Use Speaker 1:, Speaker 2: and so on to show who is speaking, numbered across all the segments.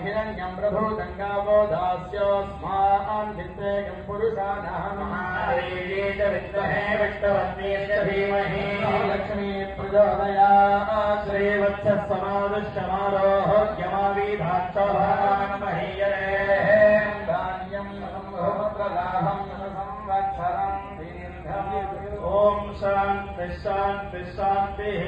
Speaker 1: हिरण्यं प्रभूतङ्गावोधास्योऽस्मान् चित्तेयं पुरुषाणां विद्महे विष्णवन्नेश्च धीमहि लक्ष्मी प्रचोदयात् श्रीवत्सः समादुष्टमारोह्यमावीधाच्चभान् महीयरे धान्यं संभवप्रदाहं संवत्सरं दीर्घम् ॐ शान्ति शान्ति शान्तिः।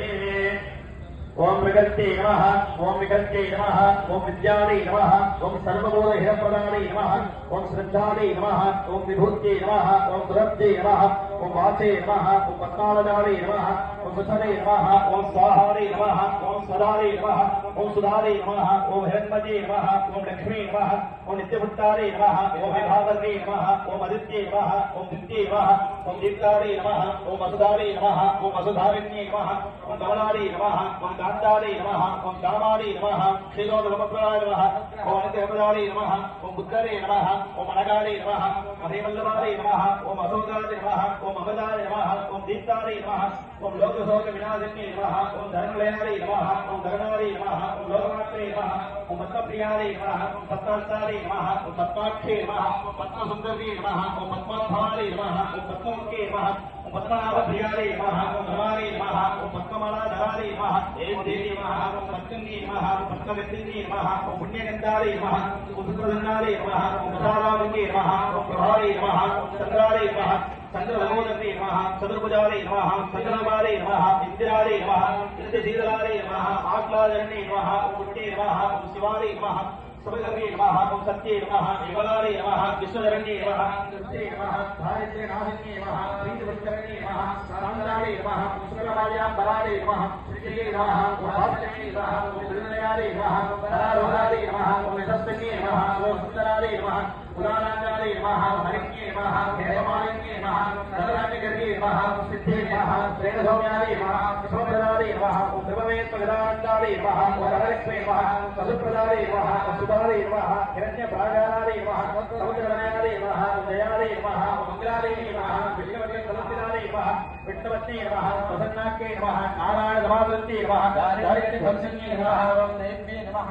Speaker 1: ओम विगत्ये नमः, ओम विगत्ये नमः, ओम विद्यादे नमः, ओम सर्वबोधहितप्रदाने नमः, ओम श्रद्धादे नमः, ओम विभूत्ये नमः, ओम सुरब्जे नमः, ओम वाचे नमः, ओम पद्मालयादे नमः, ओम सुसरे नमः, ओम स्वाहादे नमः, ओम सदादे नमः, ओम सुधादे नमः, ओम हिरण्मये नमः, ओम लक्ष्मी नमः, ओम नित्यभुक्तादे नमः, ओम विभावर्णे नमः, ओम आदित्ये नमः, ओम दित्ये नमः, ओम दीप्तादे नमः, ओम वसुधादे नमः, ओम वसुधारिण्ये नमः, ओम कमलादे नमः, ओम कांतादे नमः, ओम कामादे नमः, क्षीरोदकमप्रदाय नमः, ओम अनित्यप्रदाय नमः, ओम बुद्धरे नमः, ओम अनगादे नमः, ओम हेमल्लवादे नमः, ओम अशोकादे नमः, ओम अमदादे नमः, ओम दीप्तादे नमः, ओम लोकशोक विनाशिन्ये नमः, ओम धर्मलयादे नमः, ओम धर्मादे नमः, ओम लोकमात्रे नमः, ओम पद्मप्रियादे नमः, ओम पद्मास्तादे नमः, ओम पद्माक्षे नमः, ओम पद्मसुन्दरी नमः, ओम पद्माभारे नमः, ओम पद्ममुखे नमः, ओम पद्मनाभप्रियादे नमः, ओम धर्मादे नमः, ओम पद्ममालाधरादे नमः, ओम देवी नमः, ओम पद्मन्ये नमः, ओम पद्मविद्ये नमः, ओम पुण्यगन्धादे नमः, ओम सुप्रसन्नादे नमः, ओम प्रसादावन्ये नमः, ओम प्रभारे नमः, ओम चन्द्रादे नमः, चन्द्रभगवते नमः, चतुर्भुजादे नमः, चन्द्रमादे नमः, इंदिरादे नमः, इंद्रशीतलादे नमः, आह्लादरणे नमः, ओम पुण्ये नमः, ओम शिवादे नमः, सबलवे नमः, ओम सत्ये नमः, विमलादे नमः, विश्वधरण्ये नमः, कृष्णे नमः, धारित्र्यनाशिन्ये नमः, प्रीतिपुष्करणे नमः, सान्द्रादे नमः, शुक्लराजाम्बरादे नमः, श्रीये नमः, ओम भास्करे नमः, ओम त्रिनयादे नमः, करारोहादे नमः, ओम यशस्विन्ये नमः, ओम सुन्दरादे नमः, पुराणाचार्ये नमः, हरिण्ये नमः, हेममालिन्ये नमः, नगराण्यगर्गे नमः, सिद्धे नमः, श्रेणसौम्यादे नमः, शोभदादे नमः, ओम ब्रह्मवेत्पगदान्तादे नमः, ओम वरलक्ष्मे नमः, वसुप्रदादे नमः, सुधादे नमः, हिरण्यप्रागारादे नमः, समुद्रवनयादे नमः, जयादे नमः, मंगलादे नमः, विष्णुवते समुद्रादे नमः, विष्णुवत्ये नमः, प्रसन्नाख्ये नमः, नारायणसमाधत्ये नमः, दारिद्र्यभक्षण्ये नमः, ओम देव्ये नमः,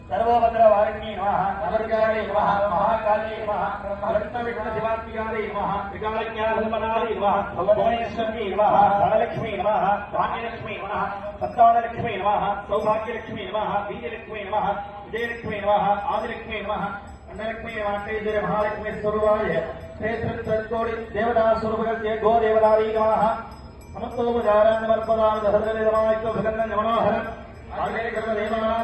Speaker 1: सर्वभद्रवारिण्ये नमः, नवदुर्गायै नमः, महाकाल्यै नमः, विष्णुविष्णुशिवात्मिकायै नमः, विकालज्ञानसम्पन्नायै नमः, भुवनेश्वर्यै नमः, धनलक्ष्मी नमः, धान्यलक्ष्मी नमः, सत्तानलक्ष्मी नमः, सौभाग्यलक्ष्मी नमः, बीजलक्ष्मी नमः, विजयलक्ष्मी नमः, आदिलक्ष्मी नमः, अन्नलक्ष्मी नमः, श्रीजय महालक्ष्मी स्वरूपाय श्रेष्ठकोटि देवता स्वरूपस्य गोदेवतायै नमः। समस्तोपचारान् समर्पयामि दशरथनिधमाय भगवन् मनोहरम् आग्नेय कर्मदेवानां